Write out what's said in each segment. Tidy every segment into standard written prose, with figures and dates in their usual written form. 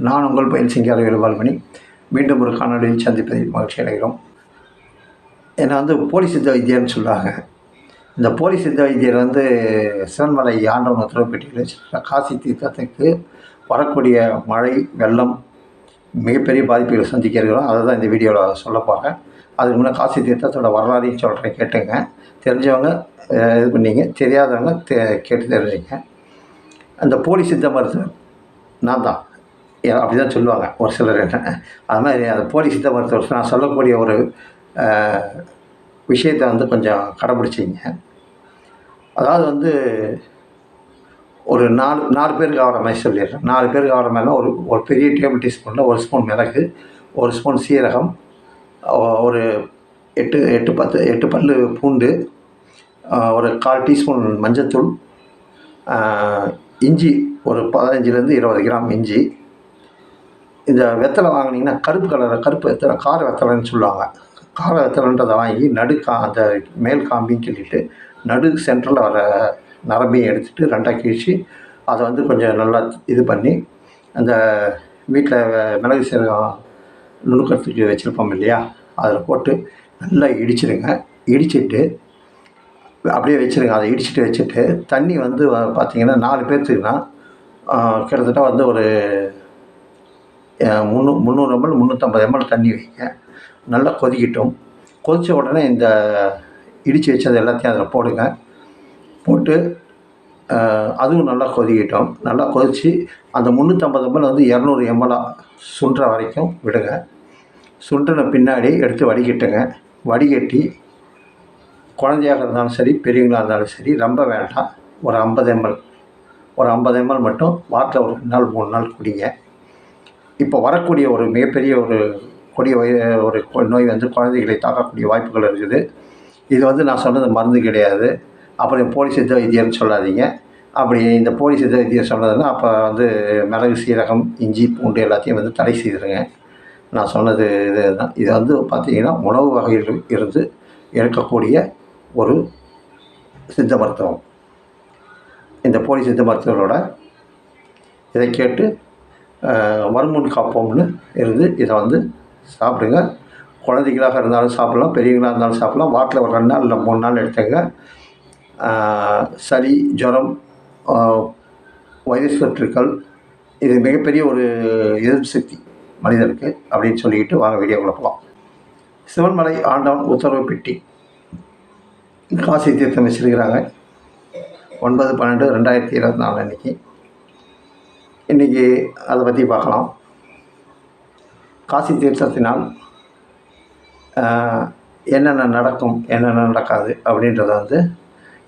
நான் உங்கள் பயில் சிங்கார வேலுபால்மணி. மீண்டும் ஒரு காணொலியில் சந்திப்பதில் மகிழ்ச்சி அடைகிறோம். என்னை வந்து போலி சித்த வைத்தியர்னு சொல்லுவாங்க. இந்த போலி சித்த வைத்தியர் வந்து சிவன்மலை ஆண்டவன் உத்தரவுப்பட்டியில் காசி தீர்த்தத்துக்கு வரக்கூடிய மழை வெள்ளம் மிகப்பெரிய பாதிப்புகளை சந்திக்க இருக்கிறோம். அதை தான் இந்த வீடியோவில் சொல்ல போகிறேன். அதுக்கு முன்னே காசி தீர்த்தத்தோட வரலாறையும் சொல்கிறேன், கேட்டுங்க. தெரிஞ்சவங்க இது பண்ணிங்க, தெரியாதவங்க கேட்டு தெரிஞ்சுங்க. அந்த போலி சித்த மருத்துவர் நான் தான், அப்படி தான் சொல்லுவாங்க ஒரு சிலர். என்ன அது மாதிரி அந்த போலி சித்த மருத்துவர் நான் சொல்லக்கூடிய ஒரு விஷயத்தை வந்து கொஞ்சம் கடைப்பிடிச்சிங்க. அதாவது வந்து ஒரு நாலு பேருக்கு ஆகிற மாதிரி சொல்லிடுறேன். 4 பேருக்கு ஆகிற மாதிரினா ஒரு பெரிய டேபிள் டீஸ்பூனில் 1 ஸ்பூன் மிளகு, 1 ஸ்பூன் சீரகம், ஒரு 8 பல் பூண்டு, ஒரு 1/4 டீஸ்பூன் மஞ்சத்தூள், இஞ்சி ஒரு 15லேருந்து 20 கிராம் இஞ்சி. இந்த வெத்தலை வாங்கினீங்கன்னா கருப்பு வெத்தலை, கார வெத்தலைன்னு சொல்லுவாங்க. கார வெத்தலைன்றதை வாங்கி அந்த மேல் காம்பின்னு சொல்லிவிட்டு நடு சென்டரில் வர நரம்பையும் எடுத்துகிட்டு 2ஆக கிழிச்சு அதை வந்து கொஞ்சம் நல்லா இது பண்ணி அந்த வீட்டில் மிளகு சீரகம் நுணுக்கிறதுக்கு வச்சுருப்போம் இல்லையா, அதில் போட்டு நல்லா இடிச்சிடுங்க. இடிச்சிட்டு அப்படியே வச்சுருங்க. அதை இடிச்சிட்டு வச்சுட்டு தண்ணி வந்து பார்த்திங்கன்னா 4 பேர்த்துக்குன்னா கிட்டத்தட்ட வந்து ஒரு 300 ml 350 ml தண்ணி வைங்க. நல்லா கொதிக்கட்டும். கொதித்த உடனே இந்த இடித்து வச்சது எல்லாத்தையும் அதில் போடுங்க. போட்டு அதுவும் நல்லா கொதிக்கட்டும். நல்லா கொதித்து அந்த 350 ml வந்து 200 ml சுண்டுற வரைக்கும் விடுங்க. சுண்டின பின்னாடி எடுத்து வடிகட்டுங்க. வடிகட்டி குழந்தையாக இருந்தாலும் சரி, பெரியவங்களாக இருந்தாலும் சரி, ரொம்ப வேண்டாம், ஒரு 50 ml மட்டும் வாரத்தில் ஒரு 2 நாள் 3 நாள் குடிங்க. இப்போ வரக்கூடிய ஒரு மிகப்பெரிய ஒரு கொடிய ஒரு நோய் வந்து குழந்தைகளை தாக்கக்கூடிய வாய்ப்புகள் இருக்குது. இது வந்து நான் சொன்னது மருந்து கிடையாது. அப்புறம் போலி சித்த வைத்தியர்னு சொல்லாதீங்க. அப்படி இந்த போலி சித்த வைத்தியர் சொன்னதுன்னா அப்போ வந்து மிளகு, சீரகம், இஞ்சி, பூண்டு எல்லாத்தையும் வந்து தடை செய்திருங்க. நான் சொன்னது இது தான். இது வந்து பார்த்திங்கன்னா உணவு வகையில் இருந்து எடுக்கக்கூடிய ஒரு சித்த மருத்துவம். இந்த போலி சித்த மருத்துவரோட இதை கேட்டு வருமுன் காப்போம்னு இருந்து இதை வந்து சாப்பிடுங்க. குழந்தைகளாக இருந்தாலும் சாப்பிட்லாம், பெரியவங்களாக இருந்தாலும் சாப்பிட்லாம். வாரத்தில் ஒரு 2 நாள் இல்லை 3 நாள் எடுத்துங்க. சளி, ஜுரம், வைரஸ் தொற்றுக்கள், இது மிகப்பெரிய ஒரு எதிர்ப்பு சக்தி மனிதனுக்கு அப்படின்னு சொல்லிக்கிட்டு வாங்க வீடியோக்குள்ள போகலாம். சிவன்மலை ஆண்டவன் உத்தரவுப்பட்டி காசி தீர்த்தம் வச்சுருக்கிறாங்க. 9/12/2024 அன்றைக்கி. இன்றைக்கி அதை பற்றி பார்க்கலாம். காசி தீர்த்தத்தினால் என்னென்ன நடக்கும், என்னென்ன நடக்காது அப்படின்றத வந்து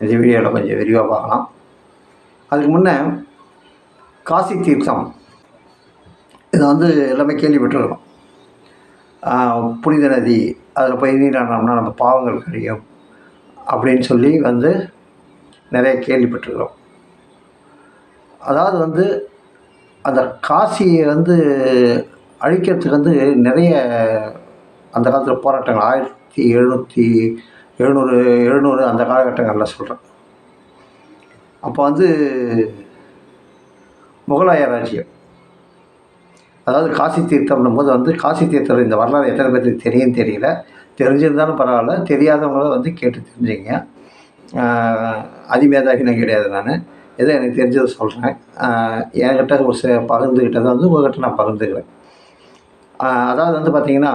இந்த வீடியோவில் கொஞ்சம் விரிவாக பார்க்கலாம். அதுக்கு முன்னே காசி தீர்த்தம் இதை வந்து எல்லாமே கேள்விப்பட்டிருக்கோம். புனித நதி, அதில் போய் நீராடினோம்னா நம்ம பாவங்கள் கழியும் அப்படின்னு சொல்லி வந்து நிறைய கேள்விப்பட்டிருக்கிறோம். அதாவது வந்து அந்த காசியை வந்து அழிக்கிறதுக்கு வந்து நிறைய அந்த காலத்தில் போராட்டங்கள் 1700 அந்த காலகட்டங்களில் சொல்கிறேன். அப்போ வந்து முகலாய ராஜ்யம், அதாவது காசி தீர்த்தம்னும் போது வந்து காசி தீர்த்தம் இந்த வரலாறு எத்தனை பேருக்கு தெரியும் தெரியல. தெரிஞ்சிருந்தாலும் பரவாயில்ல, தெரியாதவங்கள வந்து கேட்டு தெரிஞ்சுங்க. அதிமேதாகினம் கிடையாது நான், ஏதோ எனக்கு தெரிஞ்சதை சொல்கிறேன். என்கிட்ட ஒரு பகிர்ந்துக்கிட்டதை வந்து உங்கள்கிட்ட நான் பகிர்ந்துக்கிறேன். அதாவது வந்து பார்த்திங்கன்னா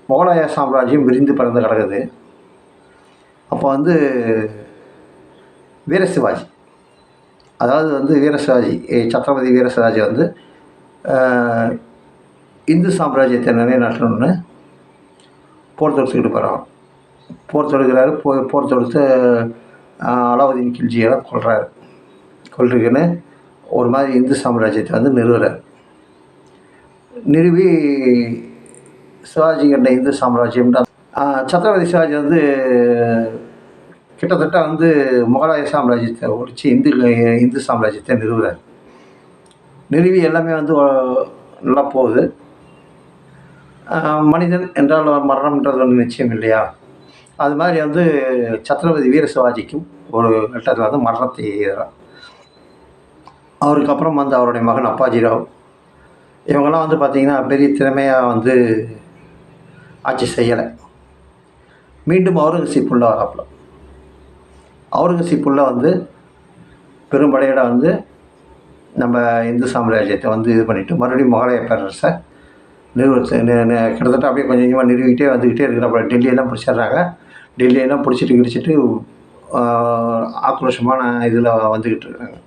முகலாய சாம்ராஜ்யம் விரிந்து பறந்து கிடக்குது. அப்போ வந்து வீரசிவாஜி, அதாவது வந்து சத்ரபதி வீரசிவாஜி வந்து இந்து சாம்ராஜ்யத்தை நிலைநாட்டணும்னு போர் தொடுத்துக்கிட்டு போகிறான். போர் தொடுக்கிறாரு. போர் தொடுத்து அலாவுதீன் கில்ஜியெல்லாம் கொள்றதுக்குன்னு ஒரு மாதிரி இந்து சாம்ராஜ்யத்தை வந்து நிறுவுறார். நிறுவி சிவாஜி கண்ட இந்து சாம்ராஜ்யம் சத்ரபதி சிவாஜி வந்து கிட்டத்தட்ட வந்து முகலாய சாம்ராஜ்யத்தை ஒழிச்சு இந்து சாம்ராஜ்யத்தை நிறுவுறார். நிறுவி எல்லாமே வந்து நல்லா போகுது. மனிதன் என்றால் மரணம்ன்றது ஒன்று நிச்சயம் இல்லையா? அது மாதிரி வந்து சத்ரபதி வீர சிவாஜிக்கும் ஒரு கட்டத்தில் வந்து மரணத்தை எழுதுகிறார். அவருக்கு அப்புறம் வந்து அவருடைய மகன் அப்பாஜி ராவ், இவங்கெல்லாம் வந்து பார்த்திங்கன்னா பெரிய திறமையாக வந்து ஆட்சி செய்யலை. மீண்டும் அவுரங்கசீப் உள்ள வராப்புல. அவுரங்கசீப் உள்ள வந்து பெரும்படையோட வந்து நம்ம இந்து சாம்ராஜ்யத்தை வந்து இது பண்ணிவிட்டு மறுபடியும் முகலாய பேரரசை கிட்டத்தட்ட அப்படியே கொஞ்சம் கொஞ்சமாக நிறுவிக்கிட்டே வந்துக்கிட்டே இருக்கிறப்ப டெல்லியெல்லாம் பிடிச்சிடுறாங்க. டெல்லியெல்லாம் பிடிச்சிட்டு கிடிச்சிட்டு ஆக்ரோஷமான இதில் வந்துக்கிட்டு இருக்கிறாங்க.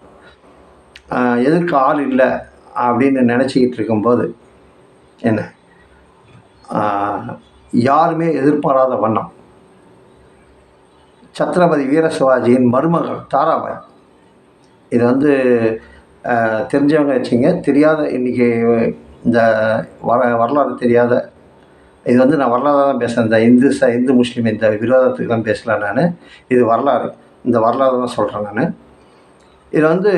எதிர்க்க ஆள் இல்லை அப்படின்னு நினச்சிக்கிட்டு இருக்கும்போது என்ன யாருமே எதிர்பாராத வண்ணம் சத்ரபதி வீர சிவாஜியின் மருமகள் தாராபாய், இது வந்து தெரிஞ்சவங்க வச்சுங்க, தெரியாத இன்றைக்கி இந்த வரலாறு தெரியாத, இது வந்து நான் வரலாறு தான் பேசுகிறேன். இந்த இந்து முஸ்லீம் இந்த விரோதத்துக்கெலாம் பேசலை நான். இது வரலாறு, இந்த வரலாறு தான் சொல்கிறேன் நான். இது வந்து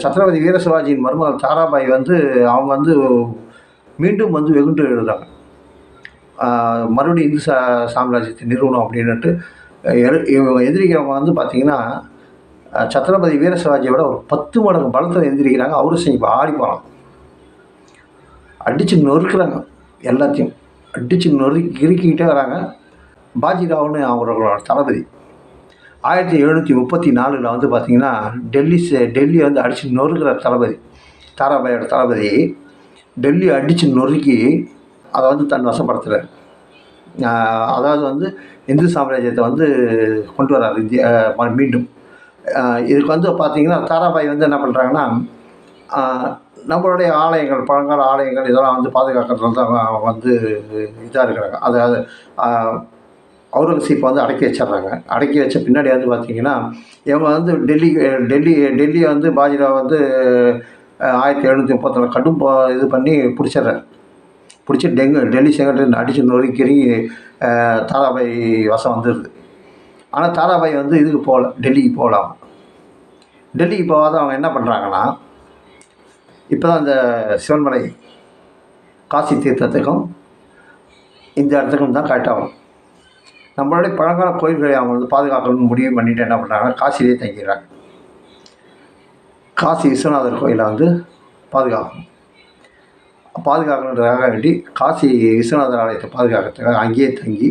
சத்ரபதி வீர சிவாஜியின் மருமகள் தாராபாய் வந்து அவங்க வந்து மீண்டும் வந்து வெகுண்டு எழுதுறாங்க. மறுபடியும் இந்து சாம்ராஜ்யத்தை நிறுவனம் அப்படின்ட்டு எதிரிக்கிறவங்க வந்து பார்த்திங்கன்னா சத்ரபதி வீர சிவாஜியோட ஒரு 10 மடங்கு பலத்தில் எந்திரிக்கிறாங்க. அவுரங்கசீப் ஆடி போகிறான், அடித்து நொறுக்குறாங்க, எல்லாத்தையும் அடித்து இறுக்கிக்கிட்டே வராங்க. பாஜிராவ்னு அவங்களோட தளபதி 1734 வந்து பார்த்திங்கன்னா டெல்லி வந்து அடித்து நொறுக்கிற தளபதி, தாராபாயோட தளபதி டெல்லி அடித்து நொறுக்கி அதை வந்து தன் வசப்படுத்துகிறார். அதாவது வந்து இந்து சாம்ராஜ்யத்தை வந்து கொண்டு வர்றார் இந்தியா மீண்டும். இதுக்கு வந்து பார்த்திங்கன்னா தாராபாய் வந்து என்ன பண்ணுறாங்கன்னா, நம்மளுடைய ஆலயங்கள், பழங்கால ஆலயங்கள் இதெல்லாம் வந்து பாதுகாக்கிறதுல தான் வந்து இதாக இருக்கிறாங்க. அதாவது அவுரங்கசீப்பை வந்து அடக்கி வச்சிட்றாங்க. அடக்கி வச்ச பின்னாடி வந்து பார்த்திங்கன்னா இவங்க வந்து டெல்லியை வந்து பாஜிராவ் வந்து 1734 கடும் இது பண்ணி பிடிச்சிட்றாரு. பிடிச்சி டெல்லி செங்கோட்டையை அடித்து நொறுக்கி தாராபாய் வசம் வந்துடுது. ஆனால் தாராபாய் வந்து இதுக்கு போகல, டெல்லிக்கு போகலாம். டெல்லிக்கு போகாத அவங்க என்ன பண்ணுறாங்கன்னா, இப்போ தான் இந்த சிவன்மலை காசி தீர்த்தத்துக்கும் இந்த இடத்துக்கும் தான் கரெக்டாகும். நம்மளுடைய பழங்கால கோயில்களை அவங்க வந்து பாதுகாக்கணும்னு முடிவு பண்ணிவிட்டு என்ன பண்ணுறாங்கன்னா காசிலே தங்கிடுறாங்க. காசி விஸ்வநாதர் கோயிலை வந்து பாதுகாக்கணுன்றதுக்காக வேண்டி காசி விஸ்வநாதர் ஆலயத்தை பாதுகாக்கிறதுக்காக அங்கேயே தங்கி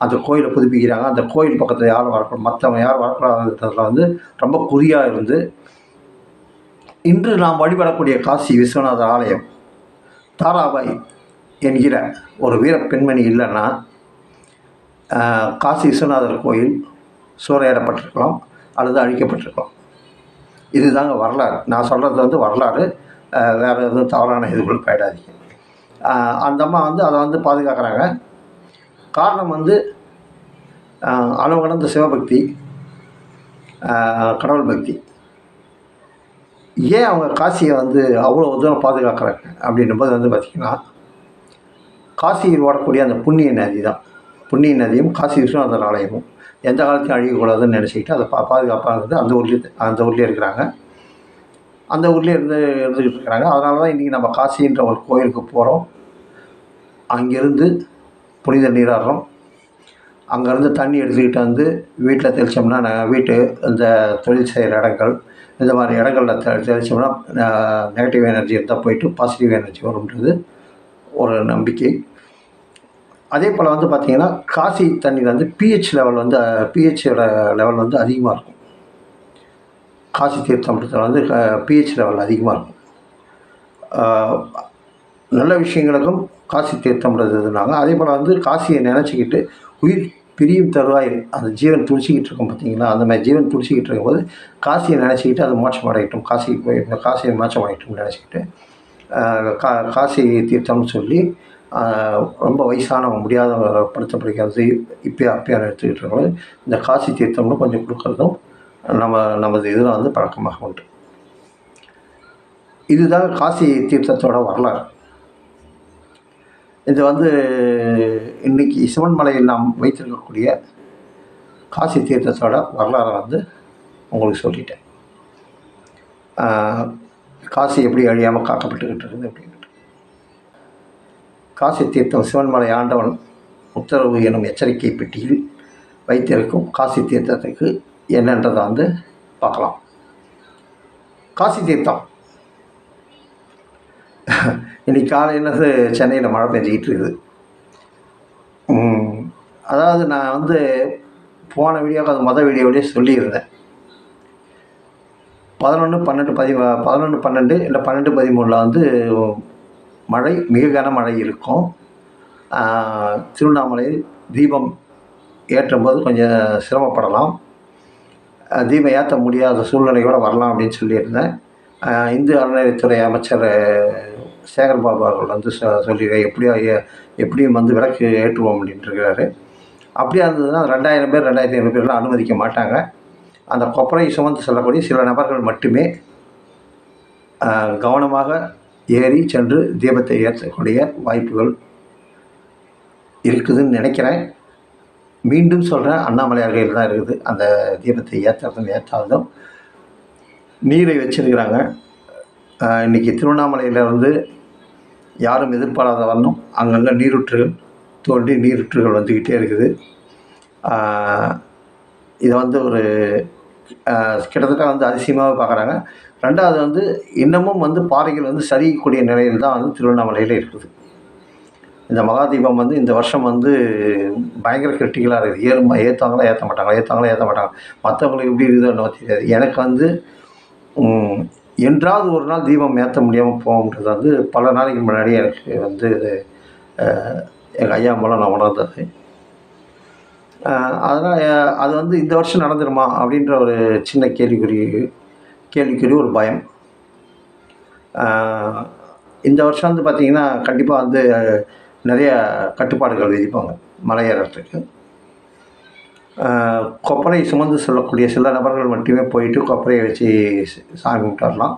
அந்த கோயிலை புதுப்பிக்கிறாங்க. அந்த கோயில் பக்கத்தில் யாரும் வரக்கூடாது, மற்றவங்க யாரும் வரக்கூடாதுன்றதுல வந்து ரொம்ப குறியாக இருந்து இன்று நாம் வழிபடக்கூடிய காசி விஸ்வநாதர் ஆலயம் தாராபாய் என்கிற ஒரு வீர பெண்மணி இல்லைன்னா காசி விஸ்வநாதர் கோயில் சூறையாடப்பட்டிருக்கலாம் அல்லது அழிக்கப்பட்டிருக்கலாம். இதுதாங்க வரலாறு. நான் சொல்கிறது வந்து வரலாறு, வேறு எதுவும் தவறான இதுக்குள்ள போயிடாதீங்க. அந்த அம்மா வந்து அதை வந்து பாதுகாக்கிறாங்க. காரணம் வந்து அளவு கடந்த சிவபக்தி, கடவுள் பக்தி. ஏன் அவங்க காசியை வந்து அவ்வளோ தூரம் பாதுகாக்கிறாங்க அப்படின்னும்போது வந்து பார்த்திங்கன்னா, காசியில் ஓடக்கூடிய அந்த புண்ணிய நதி தான், புண்ணிய நதியும் காசி விஸ்வநாதர் ஆலயமும் எந்த காலத்தையும் அழியக்கூடாதுன்னு நினச்சிக்கிட்டு அதை பாதுகாப்பாக இருந்து அந்த ஊர்லேயே இருக்கிறாங்க. அந்த ஊர்லேயே இருந்துக்கிட்டு இருக்கிறாங்க. அதனால தான் இன்றைக்கி நம்ம காசின்ற ஒரு கோயிலுக்கு போகிறோம். அங்கேருந்து புனித நீராடுறோம். அங்கேருந்து தண்ணி எடுத்துக்கிட்டு வந்து வீட்டில் தெளித்தோம்னா வீட்டு இந்த தொழில் செய்கிற இடங்கள், இந்த மாதிரி இடங்களில் தெளித்தோம்னா நெகட்டிவ் எனர்ஜி இருந்தால் போயிட்டு பாசிட்டிவ் எனர்ஜி வரும்ன்றது ஒரு நம்பிக்கை. அதே போல் வந்து பார்த்திங்கன்னா காசி தண்ணியில் வந்து பிஹெச் லெவல் வந்து அதிகமாக இருக்கும். காசி தீர்த்தத்தில் வந்து பிஹெச் லெவல் அதிகமாக இருக்கும். நல்ல விஷயங்களுக்கும் காசி தீர்த்தம்ன்றதுனாங்க. அதே போல் வந்து காசியை நினச்சிக்கிட்டு உயிர் பிரியும் தருவாய் அந்த ஜீவன் துடிச்சிக்கிட்டு இருக்கும் பார்த்திங்களா, அந்த மாதிரி ஜீவன் துடிச்சிக்கிட்டு இருக்கும்போது காசியை நினச்சிக்கிட்டு அது மோட்சம் அடையட்டும், காசியை மோட்சம் அடையட்டும்னு நினச்சிக்கிட்டு காசி தீர்த்தம்னு சொல்லி ரொம்ப வயசானவங்க முடியாத படுத்தப்படுகிறது அப்பயார் எடுத்துக்கிட்டு இருக்கும்போது இந்த காசி தீர்த்தம்னு கொஞ்சம் கொடுக்குறதும் நமது இதில் வந்து பழக்கமாக உண்டு. இதுதான் காசி தீர்த்தத்தோட வரலாறு. இது வந்து இன்றைக்கி சிவன்மலையில் நாம் வைத்திருக்கக்கூடிய காசி தீர்த்தத்தோட வரலாறை வந்து உங்களுக்கு சொல்லிட்டேன். காசி எப்படி அழியாமல் காக்கப்பட்டுக்கிட்டு இருக்குது அப்படின்ட்டு. காசி தீர்த்தம் சிவன்மலை ஆண்டவன் உத்தரவு எனும் எச்சரிக்கை பெட்டியில் வைத்திருக்கும் காசி தீர்த்தத்துக்கு என்னன்றதை வந்து பார்க்கலாம். காசி தீர்த்தம் இன்றைக்கி காலையிலேருந்து சென்னையில் மழை பெஞ்சிக்கிட்டு இருக்குது. அதாவது நான் வந்து போன வீடியோவுக்கு அது மொதல் வீடியோவிலேயே சொல்லியிருந்தேன். 11, 12 இல்லை 12, 13 வந்து மழை, மிக கனமழை இருக்கும். திருவண்ணாமலையில் தீபம் ஏற்றும்போது கொஞ்சம் சிரமப்படலாம். தீபம் ஏற்ற முடியாத சூழ்நிலை கூட வரலாம் அப்படின்னு சொல்லியிருந்தேன். இந்து அறநிலையத்துறை அமைச்சர் சேகர்பாபு அவர்கள் வந்து எப்படியும் வந்து விளக்கு ஏற்றுவோம் அப்படின்ட்டுருக்கிறாரு. அப்படியா இருந்ததுன்னா 2000 பேர் 2500 பேர்லாம் அனுமதிக்க மாட்டாங்க. அந்த கொப்பரையை சுமந்து செல்லக்கூடிய சில நபர்கள் மட்டுமே கவனமாக ஏறி சென்று தீபத்தை ஏற்றக்கூடிய வாய்ப்புகள் இருக்குதுன்னு நினைக்கிறேன். மீண்டும் சொல்கிறேன், அண்ணாமலையார் கையில் தான் இருக்குது அந்த தீபத்தை ஏற்றுறதும் ஏற்றாலும். நீரை வச்சிருக்கிறாங்க. இன்றைக்கி திருவண்ணாமலையில் வந்து யாரும் எதிர்பாராத வண்ணம் அங்கங்கே நீரூற்றுகள் தோண்டி நீரூற்றுகள் வந்துக்கிட்டே இருக்குது. இதை வந்து ஒரு கிட்டத்தட்ட வந்து அதிசயமாக பார்க்குறாங்க. 2வது வந்து இன்னமும் வந்து பாறைகள் வந்து சரியக்கூடிய நிலையில் தான் வந்து திருவண்ணாமலையில் இருக்குது. இந்த மகாதீபம் வந்து இந்த வருஷம் வந்து பயங்கர கிரிட்டிக்கலாக இருக்குது. ஏற்றுவாங்களா ஏற்ற மாட்டாங்க. மற்றவங்களுக்கு எப்படி இருக்குதோ என்னவோ தெரியாது. எனக்கு வந்து என்றாவது ஒரு நாள் தீபம் ஏற்ற முடியாமல் போகும்ன்றது வந்து பல நாளைக்கு முன்னாடி எனக்கு வந்து எங்கள் ஐயா மூலம் நான் உணர்ந்தது. அதனால் அது வந்து இந்த வருஷம் நடந்துருமா அப்படின்ற ஒரு சின்ன கேள்விக்குறி ஒரு பயம். இந்த வருஷம் வந்து பார்த்திங்கன்னா கண்டிப்பாக வந்து நிறைய கட்டுப்பாடுகள் விதிப்பாங்க மலை ஏறுறதுக்கு. கொப்பரை சுமந்து செல்லக்கூடிய சில நபர்கள் மட்டுமே போயிட்டு கொப்பரையை வச்சு சாமி கும்பிட்டு வரலாம்.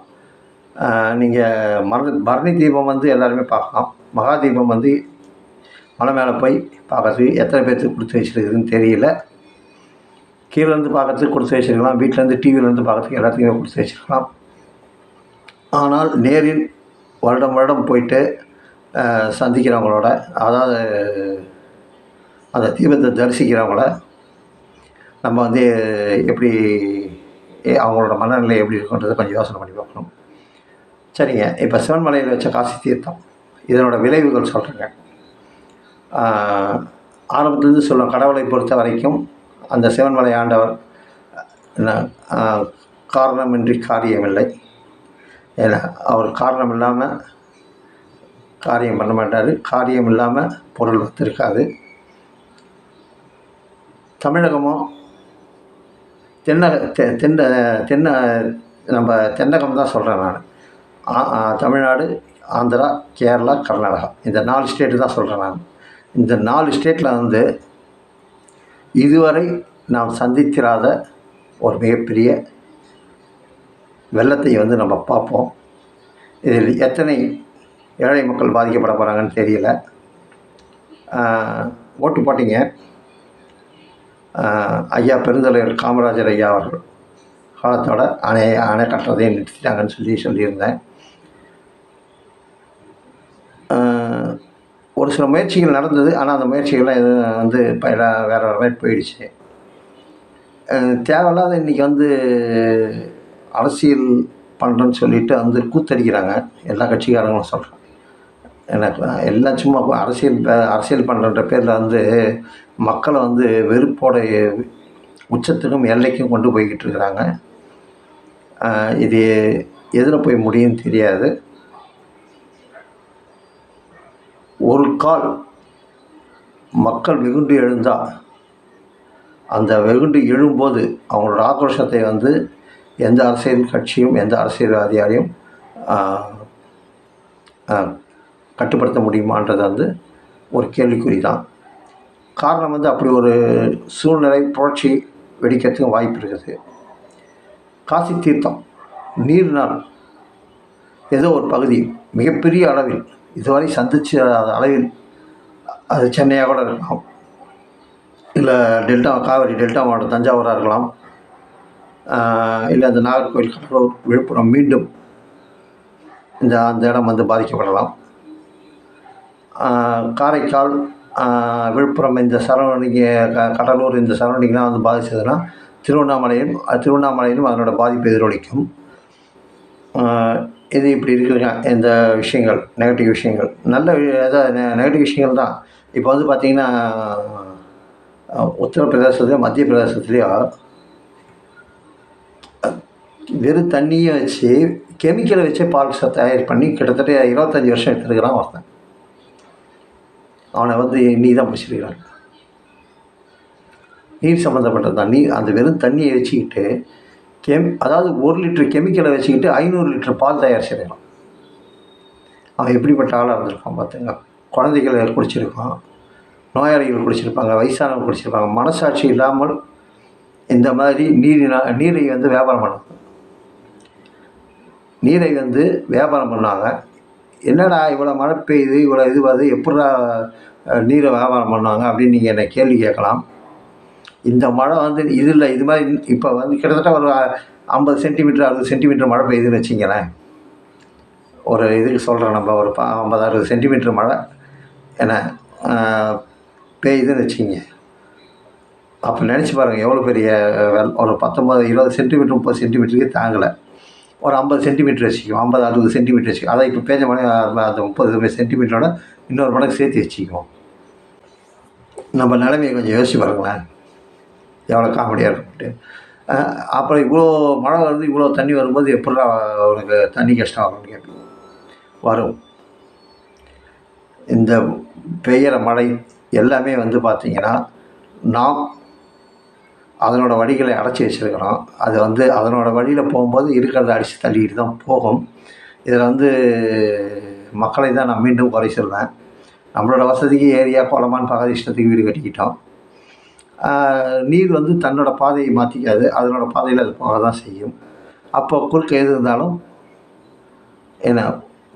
நீங்கள் பரணி தீபம் வந்து எல்லாருமே பார்க்கலாம். மகா தீபம் வந்து மலை மேலே போய் பார்க்கறதுக்கு எத்தனை பேர்த்துக்கு கொடுத்து வச்சுருக்குதுன்னு தெரியல. கீழேருந்து பார்க்கறதுக்கு கொடுத்து வச்சுருக்கலாம், வீட்டிலேருந்து டிவிலேருந்து பார்க்கறதுக்கு எல்லாத்துக்குமே கொடுத்து வச்சுருக்கலாம். ஆனால் நேரில் வருடம் போயிட்டு சந்திக்கிறவங்களோட, அதாவது அந்த தீபத்தை தரிசிக்கிறவங்கள நம்ம வந்து எப்படி அவங்களோட மனநிலை எப்படி இருக்குன்றதை கொஞ்சம் யோசனை பண்ணி பார்க்கணும். சரிங்க, இப்போ சிவன்மலையில் வச்ச காசி தீர்த்தம் இதனோட விளைவுகள் சொல்கிறேங்க. ஆரம்பத்துலேருந்து சொல்லும், கடவுளை பொறுத்த வரைக்கும் அந்த சிவன்மலை ஆண்டவர் காரணமின்றி காரியமில்லை. ஏன்னா அவர் காரணம் இல்லாமல் காரியம் பண்ண மாட்டார், காரியம் இல்லாமல் பொருள் வந்திருக்காது. தமிழகமும் நம்ம தென்னகம் தான் சொல்கிறேன் நான். தமிழ்நாடு, ஆந்திரா, கேரளா, கர்நாடகா இந்த 4 ஸ்டேட்டு தான் சொல்கிறேன் நான். இந்த 4 ஸ்டேட்டில் வந்து இதுவரை நாம் சந்தித்திராத ஒரு மிகப்பெரிய வெள்ளத்தை வந்து நம்ம பார்ப்போம். இதில் எத்தனை ஏழை மக்கள் பாதிக்கப்பட போகிறாங்கன்னு தெரியல. ஓட்டு போட்டிங்க. ஐயா பெருந்தலைவர் காமராஜர் ஐயா அவர்கள் காலத்தோட அணை கட்டுறதையே நிறுத்திட்டாங்கன்னு சொல்லியிருந்தேன். ஒரு சில முயற்சிகள் நடந்தது, ஆனால் அந்த முயற்சிகள்லாம் எதுவும் வந்து வேறு மாதிரி போயிடுச்சு. தேவையில்லாத இன்றைக்கி வந்து அரசியல் பண்ணுறேன்னு சொல்லிவிட்டு வந்து கூத்தடிக்கிறாங்க எல்லா கட்சிக்காரங்களும் சொல்கிறேன். எனக்கு எல்லாம் சும்மா அரசியல் பண்ணுறன்ற பேரில் வந்து மக்களை வந்து வெறுப்போட உச்சத்துக்கும் எல்லைக்கும் கொண்டு போய்கிட்டு இருக்கிறாங்க. இது எதில் போய் முடியும்னு தெரியாது. ஒரு கால் மக்கள் வெகுண்டு எழுந்தால் அந்த வெகுண்டு எழும்போது அவங்களோட ஆக்ரோஷத்தை வந்து எந்த அரசியல் கட்சியும் எந்த அரசியல்வாதியாரையும் கட்டுப்படுத்த முடியுமான்றது வந்து ஒரு கேள்விக்குறி தான். காரணம் வந்து அப்படி ஒரு சூழ்நிலை புரட்சி வெடிக்கிறதுக்கும் வாய்ப்பு இருக்குது. காசி தீர்த்தம் நீர்னால் ஏதோ ஒரு பகுதி மிகப்பெரிய அளவில் இதுவரை சந்திச்ச அளவில் அது சென்னையாக கூட இருக்கலாம், இல்லை காவிரி டெல்டா மாவட்டம் தஞ்சாவூராக இருக்கலாம், இல்லை அந்த நாகர்கோவில், கடலூர், விழுப்புரம் மீண்டும் அந்த இடம் வந்து பாதிக்கப்படலாம். காரைக்கால், விழுப்புரம் இந்த சரௌண்டிங்கு, கடலூர் இந்த சரௌண்டிங்லாம் வந்து பாதித்ததுன்னா திருவண்ணாமலையிலும் அதனோட பாதிப்பு எதிரொலிக்கும். இது இப்படி இருக்குதுங்க இந்த விஷயங்கள், நெகட்டிவ் விஷயங்கள். நல்ல அதான் நெகட்டிவ் விஷயங்கள் தான். இப்போ வந்து பார்த்தீங்கன்னா, உத்தரப்பிரதேசத்துலயோ, மத்திய பிரதேசத்துலயோ வெறும் தண்ணிய வச்சு, கெமிக்கல வச்சே பால் தயார் பண்ணி கிட்டத்தட்ட 25 வருஷம் எடுத்துருக்கிறான் ஒருத்தன். அவன வந்து இன்னைக்கு தான் பிடிச்சிருக்கிறாங்க. நீர் சம்மந்தப்பட்டது தான். அந்த வெறும் தண்ணிய வச்சுக்கிட்டு, அதாவது 1 லிட்டர் கெமிக்கல வச்சுக்கிட்டு 500 லிட்டர் பால் தயாரிச்சிருக்கிறான். அவன் எப்படிப்பட்ட ஆளா இருந்திருப்பான் பார்த்துங்க. குழந்தைகள் குடிச்சிருக்கான், நோயாளிகள் குடிச்சிருப்பாங்க, வயசானவங்க குடிச்சிருப்பாங்க. மனசாட்சி இல்லாமல் இந்த மாதிரி நீரை வந்து வியாபாரம் பண்ணாங்க. நீரை வந்து வியாபாரம் பண்ணாங்க. என்னடா இவ்வளோ மழை பெய்யுது, இவ்வளோ இது வருது, எப்புட்றா நீரை வியாபாரம் பண்ணாங்க அப்படின்னு நீங்கள் என்னை கேள்வி கேட்கலாம். இந்த மழை வந்து இது மாதிரி இப்போ வந்து கிட்டத்தட்ட ஒரு 50 சென்டிமீட்டர் 60 சென்டிமீட்டர் மழை பெய்யுதுன்னு வச்சிங்களேன். ஒரு இதுக்கு சொல்கிறேன், நம்ம ஒரு 50 60 சென்டிமீட்டர் மழை என்ன பெய்யுதுன்னு வச்சிங்க. அப்போ நினச்சி பாருங்கள் எவ்வளோ பெரிய ஒரு 19 20 சென்டிமீட்டர் 30 சென்டிமீட்டருக்கு தாங்கலை. ஒரு 50 சென்டிமீட்டர் வச்சுக்குவோம், 50 60 சென்டிமீட்டர் வச்சுக்குவோம். அதான் இப்போ பேஞ்ச மழை அந்த 30 சென்டிமீட்டரோட இன்னொரு மடங்கு சேர்த்து வச்சுக்குவோம். நம்ம நிலைமையை கொஞ்சம் யோசிச்சு பாருங்களேன், எவ்வளோ காமெடியாக இருக்குன்ட்டு. அப்புறம் இவ்வளோ மழை வருது, இவ்வளோ தண்ணி வரும்போது எப்படிடா உனக்கு தண்ணி கஷ்டம் வரும்னு கேட்பீங்க. வரும். இந்த பெய்கிற மழை எல்லாமே வந்து பார்த்திங்கன்னா, நாம் அதனோட வழிகளை அடைச்சி வச்சுருக்கிறோம். அது வந்து அதனோட வழியில் போகும்போது இருக்கிறத அடித்து தள்ளிக்கிட்டு தான் போகும். இதில் வந்து மக்களை தான் நான் மீண்டும் குறை சொல்வேன். நம்மளோட வசதிக்கு ஏரியா குளமான்னு பக்கத்து இஷ்டத்துக்கு வீடு கட்டிக்கிட்டோம். நீர் வந்து தன்னோட பாதையை மாற்றிக்காது, அதனோட பாதையில் அது போக தான் செய்யும். அப்போ குறுக்க எது இருந்தாலும் என்ன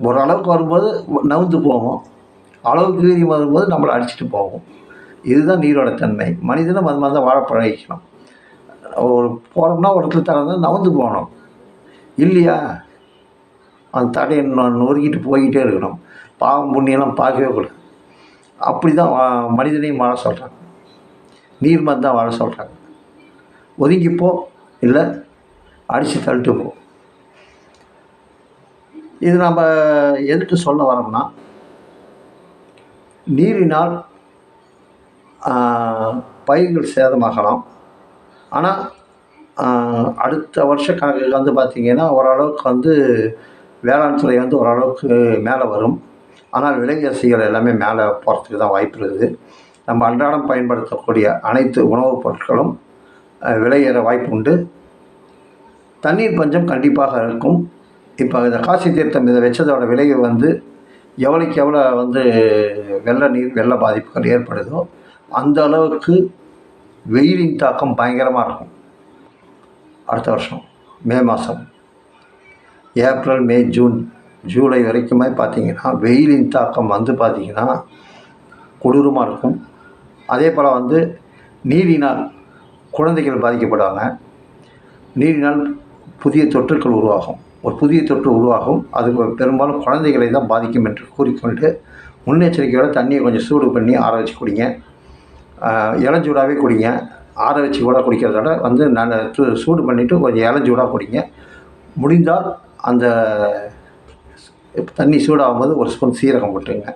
ஓரளவுக்கு வரும்போது நவுந்து போகும், அளவுக்கு மீறி வரும்போது நம்மளை அடிச்சுட்டு போகும். இதுதான் நீரோட தன்மை. மனிதனும் அது மாதிரி தான் வாழ பழகிக்கணும். ஒரு போகிறோம்னா ஒரு இடத்துல திறந்து நவுந்து போகணும், இல்லையா அந்த தடையை நொறுக்கிட்டு போய்கிட்டே இருக்கணும். பாவம் புண்ணியெல்லாம் பார்க்கவே கூடாது. அப்படி தான் மனிதனையும் வாழ சொல்கிறாங்க. நீர் மாதிரி தான் வாழ சொல்கிறாங்க. ஒதுங்கிப்போ, இல்லை அடித்து தள்ளிட்டு போ. இது நம்ம எதுக்கு சொல்ல வரோம்னா, நீரினால் பயிர்கள் சேதமாகலாம். ஆனால் அடுத்த வருஷ கணக்குக்கு வந்து பார்த்திங்கன்னா ஓரளவுக்கு வந்து வேளாண் துறை வந்து ஓரளவுக்கு மேலே வரும். ஆனால் விலைவாசிகள் எல்லாமே மேலே போகிறதுக்கு தான் வாய்ப்பு இருக்குது. நம்ம அன்றாடம் பயன்படுத்தக்கூடிய அனைத்து உணவுப் பொருட்களும் விலை ஏற வாய்ப்பு உண்டு. தண்ணீர் பஞ்சம் கண்டிப்பாக இருக்கும். இப்போ இந்த காசி தீர்த்தம் இதை வச்சதோட விளைவு வந்து எவ்வளோக்கு எவ்வளோ வந்து வெள்ள பாதிப்புகள் ஏற்படுதோ அந்த அளவுக்கு வெயிலின் தாக்கம் பயங்கரமாக இருக்கும். அடுத்த வருஷம் மே மாதம், ஏப்ரல் மே ஜூன் ஜூலை வரைக்குமே பார்த்திங்கன்னா வெயிலின் தாக்கம் வந்து பார்த்திங்கன்னா கொடூரமாக இருக்கும். அதே போல் வந்து நீரினால் குழந்தைகள் பாதிக்கப்படுவாங்க. நீரினால் புதிய தொற்றுக்கள் உருவாகும். ஒரு புதிய தொற்று உருவாகும். அது பெரும்பாலும் குழந்தைகளை தான் பாதிக்கும் என்று கூறிக்கொண்டு முன்னெச்சரிக்கையோட தண்ணியை கொஞ்சம் சூடு பண்ணி ஆற வச்சு குடிங்க. இளஞ்சூடாகவே குடிங்க. ஆற வச்சு கூட குடிக்கிறதோட வந்து நான் சூடு பண்ணிவிட்டு கொஞ்சம் இளஞ்சூடாக குடிங்க. முடிந்தால் அந்த தண்ணி சூடாகும்போது ஒரு ஸ்பூன் சீரகம் போட்டுருங்க.